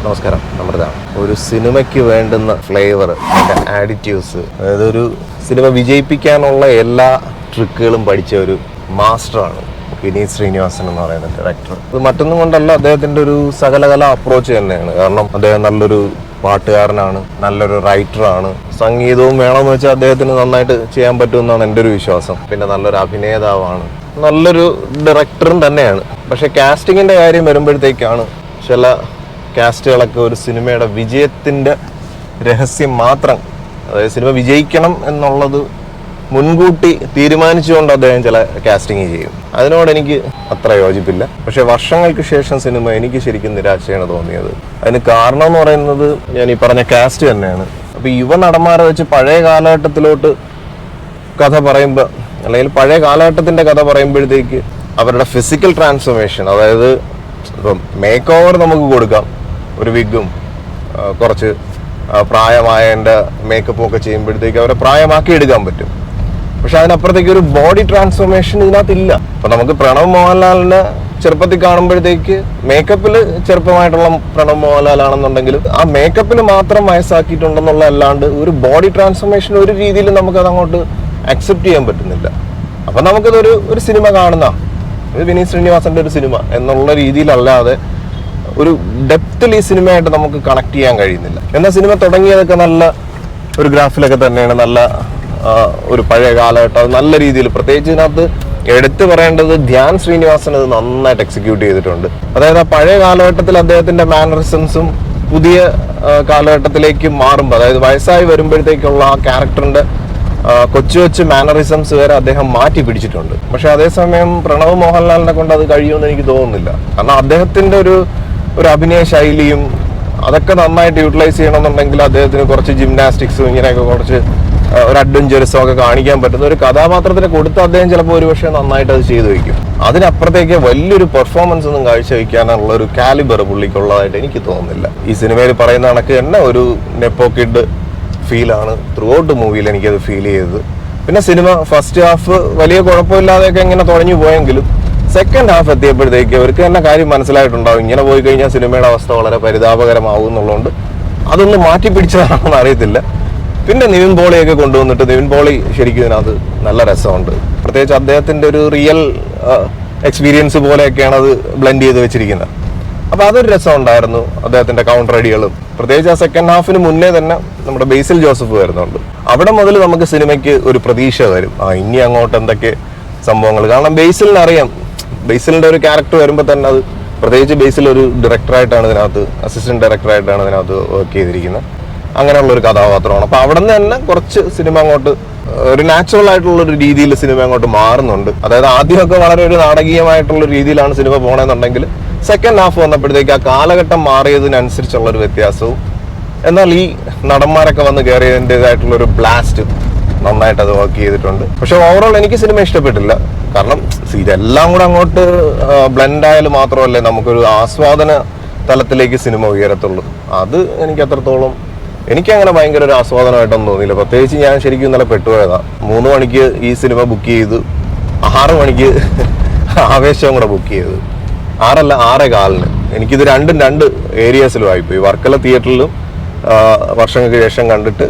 നമസ്കാരം, അമൃതാണ്. ഒരു സിനിമയ്ക്ക് വേണ്ടുന്ന ഫ്ലേവർ, അതിൻ്റെ ആഡിറ്റ്യൂവ്സ്, അതായത് ഒരു സിനിമ വിജയിപ്പിക്കാനുള്ള എല്ലാ ട്രിക്കുകളും പഠിച്ച ഒരു മാസ്റ്ററാണ് വിനീത് ശ്രീനിവാസൻ എന്ന് പറയുന്ന ഡയറക്ടർ. അത് മറ്റൊന്നും കൊണ്ടല്ല, അദ്ദേഹത്തിൻ്റെ ഒരു സകലകല അപ്രോച്ച് തന്നെയാണ്. കാരണം അദ്ദേഹം നല്ലൊരു പാട്ടുകാരനാണ്, നല്ലൊരു റൈറ്ററാണ്. സംഗീതവും വേണമെന്ന് വെച്ചാൽ അദ്ദേഹത്തിന് നന്നായിട്ട് ചെയ്യാൻ പറ്റുമെന്നാണ് എൻ്റെ ഒരു വിശ്വാസം. പിന്നെ നല്ലൊരു അഭിനേതാവാണ്, നല്ലൊരു ഡയറക്ടറും തന്നെയാണ്. പക്ഷെ കാസ്റ്റിങ്ങിൻ്റെ കാര്യം വരുമ്പോഴത്തേക്കാണ് ചില കാസ്റ്റുകളൊക്കെ ഒരു സിനിമയുടെ വിജയത്തിൻ്റെ രഹസ്യം മാത്രം, അതായത് സിനിമ വിജയിക്കണം എന്നുള്ളത് മുൻകൂട്ടി തീരുമാനിച്ചുകൊണ്ട് അദ്ദേഹം ചില കാസ്റ്റിംഗ് ചെയ്യും. അതിനോട് എനിക്ക് അത്ര യോജിപ്പില്ല. പക്ഷെ വർഷങ്ങൾക്ക് ശേഷം സിനിമ എനിക്ക് ശരിക്കും നിരാശയാണ് തോന്നിയത്. അതിന് കാരണം എന്ന് പറയുന്നത് ഞാൻ ഈ പറഞ്ഞ കാസ്റ്റ് തന്നെയാണ്. അപ്പോൾ യുവ നടന്മാരെ വെച്ച് പഴയ കാലഘട്ടത്തിലോട്ട് കഥ പറയുമ്പോൾ, അല്ലെങ്കിൽ പഴയ കാലഘട്ടത്തിൻ്റെ കഥ പറയുമ്പോഴത്തേക്ക് അവരുടെ ഫിസിക്കൽ ട്രാൻസ്ഫോർമേഷൻ, അതായത് ഇപ്പം മേക്ക് ഓവർ നമുക്ക് കൊടുക്കാം, ഒരു വിഗും കുറച്ച് പ്രായമായതിൻ്റെ മേക്കപ്പും ഒക്കെ ചെയ്യുമ്പോഴത്തേക്ക് അവരെ പ്രായമാക്കി എടുക്കാൻ പറ്റും. പക്ഷെ അതിനപ്പുറത്തേക്ക് ഒരു ബോഡി ട്രാൻസ്ഫോർമേഷൻ ഇതിനകത്തില്ല. അപ്പം നമുക്ക് പ്രണവ് മോഹൻലാലിനെ ചെറുപ്പത്തിൽ കാണുമ്പോഴത്തേക്ക് മേക്കപ്പിൽ ചെറുപ്പമായിട്ടുള്ള പ്രണവ് മോഹൻലാലാണെന്നുണ്ടെങ്കിലും ആ മേക്കപ്പിൽ മാത്രം വയസ്സാക്കിയിട്ടുണ്ടെന്നുള്ള അല്ലാണ്ട് ഒരു ബോഡി ട്രാൻസ്ഫോർമേഷൻ ഒരു രീതിയിൽ നമുക്കത് അങ്ങോട്ട് അക്സെപ്റ്റ് ചെയ്യാൻ പറ്റുന്നില്ല. അപ്പം നമുക്കതൊരു സിനിമ കാണുന്ന ഇത് വിനീത് ശ്രീനിവാസന്റെ ഒരു സിനിമ എന്നുള്ള രീതിയിലല്ലാതെ ഒരു ഡെപ്തിൽ ഈ സിനിമയായിട്ട് നമുക്ക് കണക്ട് ചെയ്യാൻ കഴിയുന്നില്ല. എന്നാൽ സിനിമ തുടങ്ങിയതൊക്കെ നല്ല ഒരു ഗ്രാഫിലൊക്കെ തന്നെയാണ്, നല്ല ഒരു പഴയ കാലഘട്ടം നല്ല രീതിയിൽ. പ്രത്യേകിച്ച് ഇതിനകത്ത് എടുത്തു പറയേണ്ടത് ധ്യാൻ ശ്രീനിവാസൻ അത് നന്നായിട്ട് എക്സിക്യൂട്ട് ചെയ്തിട്ടുണ്ട്. അതായത് ആ പഴയ കാലഘട്ടത്തിൽ അദ്ദേഹത്തിന്റെ മാനറിസംസും പുതിയ കാലഘട്ടത്തിലേക്ക് മാറുമ്പോൾ, അതായത് വയസ്സായി വരുമ്പോഴത്തേക്കുള്ള ആ ക്യാരക്ടറിന്റെ കൊച്ചു മാനറിസംസ് വരെ അദ്ദേഹം മാറ്റി പിടിച്ചിട്ടുണ്ട്. പക്ഷെ അതേസമയം പ്രണവ് മോഹൻലാലിനെ കൊണ്ട് അത് കഴിയുമെന്ന് എനിക്ക് തോന്നുന്നില്ല. കാരണം അദ്ദേഹത്തിന്റെ ഒരു അഭിനയ ശൈലിയും അതൊക്കെ നന്നായിട്ട് യൂട്ടിലൈസ് ചെയ്യണമെന്നുണ്ടെങ്കിൽ അദ്ദേഹത്തിന് കുറച്ച് ജിംനാസ്റ്റിക്സും ഇങ്ങനെയൊക്കെ കുറച്ച് ഒരു അഡ്വഞ്ചറസും ഒക്കെ കാണിക്കാൻ പറ്റുന്ന ഒരു കഥാപാത്രത്തിന് കൊടുത്ത് അദ്ദേഹം ചിലപ്പോൾ ഒരുപക്ഷെ നന്നായിട്ട് അത് ചെയ്തു വയ്ക്കും. അതിനപ്പുറത്തേക്ക് വലിയൊരു പെർഫോമൻസ് ഒന്നും കാഴ്ചവെക്കാനുള്ള ഒരു കാലിബർ പുള്ളിക്കുള്ളതായിട്ട് എനിക്ക് തോന്നുന്നില്ല. ഈ സിനിമയിൽ പറയുന്ന കണക്ക് തന്നെ ഒരു നെപ്പോ കിഡ് ഫീലാണ് ത്രൂ ഔട്ട് മൂവിയിൽ എനിക്കത് ഫീൽ ചെയ്തത്. പിന്നെ സിനിമ ഫസ്റ്റ് ഹാഫ് വലിയ കുഴപ്പമില്ലാതെയൊക്കെ ഇങ്ങനെ തുടങ്ങി പോയെങ്കിലും സെക്കൻഡ് ഹാഫ് എത്തിയപ്പോഴത്തേക്ക് അവർക്ക് തന്നെ കാര്യം മനസ്സിലായിട്ടുണ്ടാവും, ഇങ്ങനെ പോയി കഴിഞ്ഞാൽ സിനിമയുടെ അവസ്ഥ വളരെ പരിതാപകരമാവും എന്നുള്ളതുകൊണ്ട് അതൊന്ന് മാറ്റി പിടിച്ചതാണെന്ന് അറിയത്തില്ല. പിന്നെ നിവിൻ പോളിയൊക്കെ കൊണ്ടുവന്നിട്ട്, നിവിൻ പോളി ശരിക്കും ഇതിനകത്ത് നല്ല രസമുണ്ട്. പ്രത്യേകിച്ച് അദ്ദേഹത്തിൻ്റെ ഒരു റിയൽ എക്സ്പീരിയൻസ് പോലെയൊക്കെയാണ് അത് ബ്ലെൻഡ് ചെയ്ത് വെച്ചിരിക്കുന്നത്. അപ്പോൾ അതൊരു രസം ഉണ്ടായിരുന്നു. അദ്ദേഹത്തിന്റെ കൗണ്ടർ അടികളും, പ്രത്യേകിച്ച് ആ സെക്കൻഡ് ഹാഫിന് മുന്നേ തന്നെ നമ്മുടെ ബേസിൽ ജോസഫ് വരുന്നുണ്ട്. അവിടെ മുതൽ നമുക്ക് സിനിമയ്ക്ക് ഒരു പ്രതീക്ഷ വരും, ഇനി അങ്ങോട്ട് എന്തൊക്കെ സംഭവങ്ങൾ. കാരണം ബേസിലിന് അറിയാം, ബേസിലിന്റെ ഒരു ക്യാരക്ടർ വരുമ്പോൾ തന്നെ അത്, പ്രത്യേകിച്ച് ബേസിൽ ഒരു ഡയറക്ടറായിട്ടാണ് ഇതിനകത്ത്, അസിസ്റ്റന്റ് ഡയറക്ടറായിട്ടാണ് ഇതിനകത്ത് വർക്ക് ചെയ്തിരിക്കുന്നത്. അങ്ങനെയുള്ള ഒരു കഥാപാത്രമാണ്. അപ്പോൾ അവിടെ നിന്ന് തന്നെ കുറച്ച് സിനിമ അങ്ങോട്ട് ഒരു നാച്ചുറൽ ആയിട്ടുള്ള ഒരു രീതിയിൽ സിനിമ അങ്ങോട്ട് മാറുന്നുണ്ട്. അതായത് ആദ്യമൊക്കെ വളരെ ഒരു നാടകീയമായിട്ടുള്ള രീതിയിലാണ് സിനിമ പോകണമെന്നുണ്ടെങ്കിൽ സെക്കൻഡ് ഹാഫ് വന്നപ്പോഴത്തേക്ക് ആ കാലഘട്ടം മാറിയതിനനുസരിച്ചുള്ള ഒരു വ്യത്യാസവും, എന്നാൽ ഈ നടന്മാരൊക്കെ വന്ന് കയറിയതിൻ്റെതായിട്ടുള്ള ഒരു ബ്ലാസ്റ്റ് നന്നായിട്ട് അത് വർക്ക് ചെയ്തിട്ടുണ്ട്. പക്ഷെ ഓവറോൾ എനിക്ക് സിനിമ ഇഷ്ടപ്പെട്ടില്ല. കാരണം ഇതെല്ലാം കൂടെ അങ്ങോട്ട് ബ്ലെൻഡ് ആയാലും മാത്രമല്ലേ നമുക്കൊരു ആസ്വാദന തലത്തിലേക്ക് സിനിമ ഉയരത്തുള്ളൂ. അത് എനിക്ക് അത്രത്തോളം, എനിക്കങ്ങനെ ഭയങ്കര ഒരു ആസ്വാദനമായിട്ടൊന്നും തോന്നിയില്ല. പ്രത്യേകിച്ച് ഞാൻ ശരിക്കും ഇന്നലെ പെട്ടുപോയതാ. 3 മണിക്ക് ഈ സിനിമ ബുക്ക് ചെയ്തു, 6 മണിക്ക് ആവേശവും കൂടെ ബുക്ക് ചെയ്തു. 6:15. എനിക്കിത് രണ്ട് ഏരിയാസിലും ആയിപ്പോയി. വർക്കല തിയേറ്ററിലും വർഷങ്ങൾക്ക് ശേഷം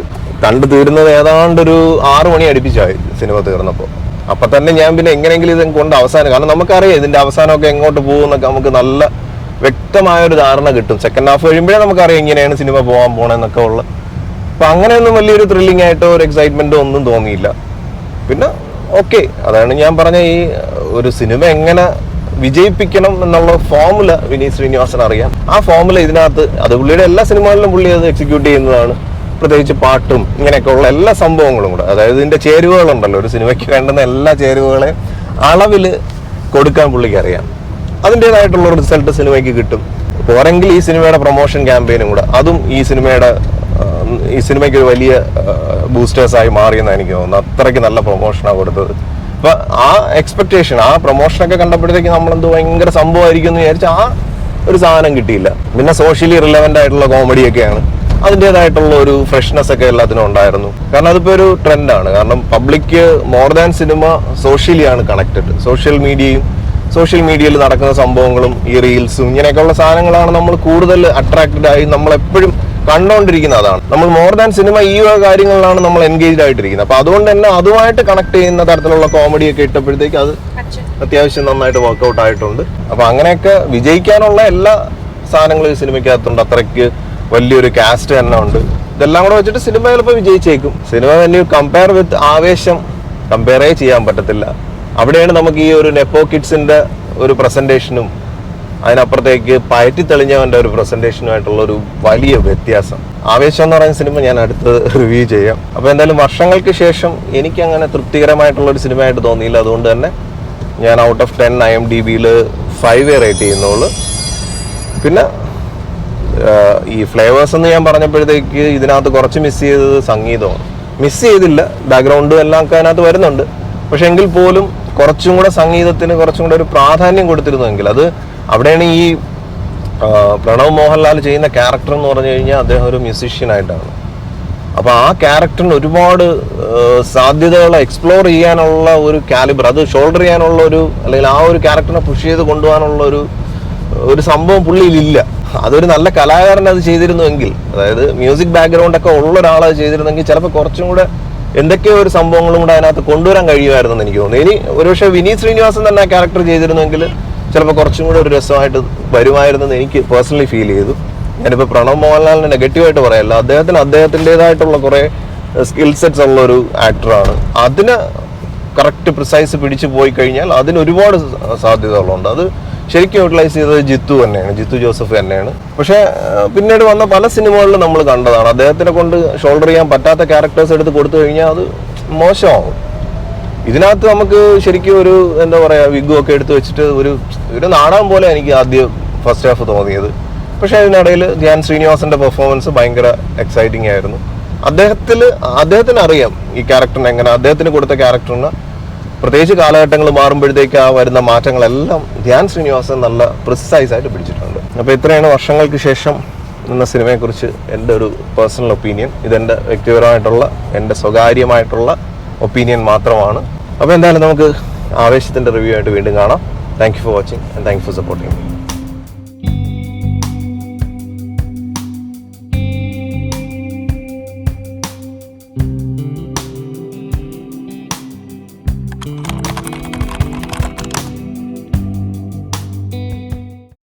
കണ്ടു തീരുന്നത് ഏതാണ്ടൊരു 6 മണി അടുപ്പിച്ചായി സിനിമ തീർന്നപ്പോൾ. അപ്പം തന്നെ ഞാൻ പിന്നെ എങ്ങനെയെങ്കിലും ഇത് കൊണ്ട് അവസാനം, കാരണം നമുക്കറിയാം ഇതിൻ്റെ അവസാനമൊക്കെ എങ്ങോട്ട് പോകുമെന്നൊക്കെ നമുക്ക് നല്ല വ്യക്തമായൊരു ധാരണ കിട്ടും. സെക്കൻഡ് ഹാഫ് കഴിയുമ്പോഴേ നമുക്കറിയാം ഇങ്ങനെയാണ് സിനിമ പോകാൻ പോകണമെന്നൊക്കെ ഉള്ളത്. അപ്പം അങ്ങനെയൊന്നും വലിയൊരു ത്രില്ലിംഗ് ആയിട്ടോ ഒരു എക്സൈറ്റ്മെൻറ്റോ ഒന്നും തോന്നിയില്ല. പിന്നെ ഓക്കെ, അതാണ് ഞാൻ പറഞ്ഞ ഈ ഒരു സിനിമ എങ്ങനെ വിജയിപ്പിക്കണം എന്നുള്ള ഫോമുല വിനീത് ശ്രീനിവാസൻ അറിയാം. ആ ഫോമുല ഇതിനകത്ത്, അത് പുള്ളിയുടെ എല്ലാ സിനിമകളിലും പുള്ളി അത് എക്സിക്യൂട്ട് ചെയ്യുന്നതാണ്. പ്രത്യേകിച്ച് പാട്ടും ഇങ്ങനെയൊക്കെ ഉള്ള എല്ലാ സംഭവങ്ങളും കൂടെ, അതായത് ഇതിൻ്റെ ചേരുവകളുണ്ടല്ലോ, ഒരു സിനിമയ്ക്ക് വേണ്ടുന്ന എല്ലാ ചേരുവകളെയും അളവിൽ കൊടുക്കാൻ പുള്ളിക്ക് അറിയാം. അതിൻ്റേതായിട്ടുള്ള റിസൾട്ട് സിനിമയ്ക്ക് കിട്ടും. പോരെങ്കിൽ ഈ സിനിമയുടെ പ്രൊമോഷൻ ക്യാമ്പയിനും കൂടെ, അതും ഈ സിനിമയ്ക്ക് ഒരു വലിയ ബൂസ്റ്റേഴ്സായി മാറിയെന്നാണ് എനിക്ക് തോന്നുന്നത്. അത്രയ്ക്ക് നല്ല പ്രൊമോഷനാണ് കൊടുത്തത്. അപ്പം ആ എക്സ്പെക്ടേഷൻ, ആ പ്രൊമോഷനൊക്കെ കണ്ടപ്പോഴത്തേക്ക് നമ്മളെന്തോ ഭയങ്കര സംഭവമായിരിക്കും എന്ന് വിചാരിച്ച ആ ഒരു സാധനം കിട്ടിയില്ല. പിന്നെ സോഷ്യലി റിലവൻ്റ് ആയിട്ടുള്ള കോമഡിയൊക്കെയാണ്, അതിൻ്റേതായിട്ടുള്ള ഒരു ഫ്രഷ്നെസ് ഒക്കെ എല്ലാത്തിനും ഉണ്ടായിരുന്നു. കാരണം അതിപ്പോൾ ഒരു ട്രെൻഡാണ്. കാരണം പബ്ലിക് മോർ ദാൻ സിനിമ സോഷ്യലിയാണ് കണക്റ്റഡ്. സോഷ്യൽ മീഡിയയും സോഷ്യൽ മീഡിയയിൽ നടക്കുന്ന സംഭവങ്ങളും ഈ റീൽസും ഇങ്ങനെയൊക്കെയുള്ള സാധനങ്ങളാണ് നമ്മൾ കൂടുതൽ അട്രാക്റ്റഡ് ആയി നമ്മളെപ്പോഴും കണ്ടുകൊണ്ടിരിക്കുന്ന അതാണ്. നമ്മൾ മോർ ദാൻ സിനിമ ഈ കാര്യങ്ങളിലാണ് നമ്മൾ എൻഗേജ്ഡ് ആയിട്ടിരിക്കുന്നത്. അപ്പൊ അതുകൊണ്ട് തന്നെ അതുമായിട്ട് കണക്ട് ചെയ്യുന്ന തരത്തിലുള്ള കോമഡിയൊക്കെ ഇട്ടപ്പോഴത്തേക്ക് അത് അത്യാവശ്യം നന്നായിട്ട് വർക്ക്ഔട്ട് ആയിട്ടുണ്ട്. അപ്പൊ അങ്ങനെയൊക്കെ വിജയിക്കാനുള്ള എല്ലാ സാധനങ്ങളും ഈ സിനിമയ്ക്കകത്തുണ്ട്. അത്രയ്ക്ക് വലിയൊരു കാസ്റ്റ് തന്നെ ഉണ്ട്. ഇതെല്ലാം കൂടെ വെച്ചിട്ട് സിനിമ ചിലപ്പോൾ വിജയിച്ചേക്കും. സിനിമ തന്നെ കമ്പയർ വിത്ത് ആവേശം കമ്പയറേ ചെയ്യാൻ പറ്റത്തില്ല. അവിടെയാണ് നമുക്ക് ഈ ഒരു നെപ്പോ കിഡ്സിന്റെ ഒരു പ്രസന്റേഷനും അതിനപ്പുറത്തേക്ക് പയറ്റി തെളിഞ്ഞവന്റെ ഒരു പ്രസന്റേഷനുമായിട്ടുള്ള ഒരു വലിയ വ്യത്യാസം. ആവേശം എന്ന് പറയുന്ന സിനിമ ഞാൻ അടുത്ത് റിവ്യൂ ചെയ്യാം. അപ്പോൾ എന്തായാലും വർഷങ്ങൾക്ക് ശേഷം എനിക്ക് അങ്ങനെ തൃപ്തികരമായിട്ടുള്ള ഒരു സിനിമയായിട്ട് തോന്നിയില്ല. അതുകൊണ്ട് തന്നെ ഞാൻ ഔട്ട് ഓഫ് 10 IMDbയിൽ 5 റേറ്റ് ചെയ്യുന്നുള്ളൂ. പിന്നെ ഈ ഫ്ലേവേഴ്സ് എന്ന് ഞാൻ പറഞ്ഞപ്പോഴത്തേക്ക് ഇതിനകത്ത് കുറച്ച് മിസ് ചെയ്തത് സംഗീതമാണ്. മിസ് ചെയ്തില്ല, ബാക്ക്ഗ്രൗണ്ടും എല്ലാം ഒക്കെ അതിനകത്ത് വരുന്നുണ്ട്. പക്ഷെ എങ്കിൽ പോലും കുറച്ചും കൂടെ സംഗീതത്തിന് കുറച്ചും കൂടെ ഒരു പ്രാധാന്യം കൊടുത്തിരുന്നെങ്കിൽ അത് അവിടെയാണ് ഈ പ്രണവ് മോഹൻലാൽ ചെയ്യുന്ന ക്യാരക്ടർ എന്ന് പറഞ്ഞു കഴിഞ്ഞാൽ അദ്ദേഹം ഒരു മ്യൂസീഷ്യനായിട്ടാണ്. അപ്പോൾ ആ ക്യാരക്ടറിന് ഒരുപാട് സാധ്യതകൾ എക്സ്പ്ലോർ ചെയ്യാനുള്ള ഒരു കാലിബർ, അത് ഷോൾഡർ ചെയ്യാനുള്ള ഒരു അല്ലെങ്കിൽ ആ ഒരു ക്യാരക്ടറിനെ പുഷ് ചെയ്ത് കൊണ്ടുപോകാനുള്ള ഒരു സംഭവം പുള്ളിയിലില്ല. അതൊരു നല്ല കലാകാരൻ അത് ചെയ്തിരുന്നുവെങ്കിൽ, അതായത് മ്യൂസിക് ബാക്ക്ഗ്രൗണ്ട് ഒക്കെ ഉള്ള ഒരാൾ അത് ചെയ്തിരുന്നെങ്കിൽ ചിലപ്പോൾ കുറച്ചും കൂടെ എന്തൊക്കെയോ ഒരു സംഭവങ്ങളും കൂടെ അതിനകത്ത് കൊണ്ടുവരാൻ കഴിയുമായിരുന്നെന്ന് എനിക്ക് തോന്നുന്നു. ഇനി ഒരുപക്ഷെ വിനീത് ശ്രീനിവാസൻ തന്നെ ആ ക്യാരക്ടർ ചെയ്തിരുന്നെങ്കിൽ ചിലപ്പോൾ കുറച്ചും കൂടെ ഒരു രസമായിട്ട് വരുമായിരുന്നെന്ന് എനിക്ക് പേഴ്സണലി ഫീൽ ചെയ്തു. ഞാനിപ്പോൾ പ്രണവ് മോഹൻലാലിനെ നെഗറ്റീവായിട്ട് പറയല്ല, അദ്ദേഹത്തിൻ്റെതായിട്ടുള്ള കുറേ സ്കിൽ സെറ്റ്സ് ഉള്ള ഒരു ആക്ടറാണ്. അതിന് കറക്റ്റ് പ്രിസൈസ് പിടിച്ചു പോയി കഴിഞ്ഞാൽ അതിന് ഒരുപാട് സാധ്യതകളുണ്ട്. അത് ശരിക്കും യൂട്ടിലൈസ് ചെയ്തത് ജിത്തു ജോസഫ് തന്നെയാണ്. പക്ഷേ പിന്നീട് വന്ന പല സിനിമകളിലും നമ്മൾ കണ്ടതാണ് അദ്ദേഹത്തിനെ കൊണ്ട് ഷോൾഡർ ചെയ്യാൻ പറ്റാത്ത ക്യാരക്ടേഴ്സ് എടുത്ത് കൊടുത്തു കഴിഞ്ഞാൽ അത് മോശമാവും. ഇതിനകത്ത് നമുക്ക് ശരിക്കും ഒരു എന്താ പറയുക, വിഗ്ഗും ഒക്കെ എടുത്ത് വെച്ചിട്ട് ഒരു നാടകം പോലെ എനിക്ക് ആദ്യം ഫസ്റ്റ് ഹാഫ് തോന്നിയത്. പക്ഷേ അതിനിടയിൽ ധ്യാൻ ശ്രീനിവാസന്റെ പെർഫോമൻസ് ഭയങ്കര എക്സൈറ്റിംഗ് ആയിരുന്നു. അദ്ദേഹത്തിന് അറിയാം ഈ ക്യാരക്ടറിന് എങ്ങനെ, അദ്ദേഹത്തിന് കൊടുത്ത ക്യാരക്ടറിന് പ്രത്യേകിച്ച് കാലഘട്ടങ്ങൾ മാറുമ്പോഴത്തേക്ക് ആ വരുന്ന മാറ്റങ്ങളെല്ലാം ധ്യാൻ ശ്രീനിവാസൻ നല്ല പ്രിസൈസ് ആയിട്ട് പിടിച്ചിട്ടുണ്ട്. അപ്പോൾ ഇത്രയാണ് വർഷങ്ങൾക്ക് ശേഷം എന്ന സിനിമയെക്കുറിച്ച് എൻ്റെ ഒരു പേഴ്സണൽ ഒപ്പീനിയൻ. ഇതെൻ്റെ വ്യക്തിപരമായിട്ടുള്ള എൻ്റെ സ്വകാര്യമായിട്ടുള്ള ഒപ്പീനിയൻ മാത്രമാണ്. അപ്പോൾ എന്തായാലും നമുക്ക് ആവേശത്തിൻ്റെ റിവ്യൂ ആയിട്ട് വീണ്ടും കാണാം. Thank you for watching and thank you for supporting.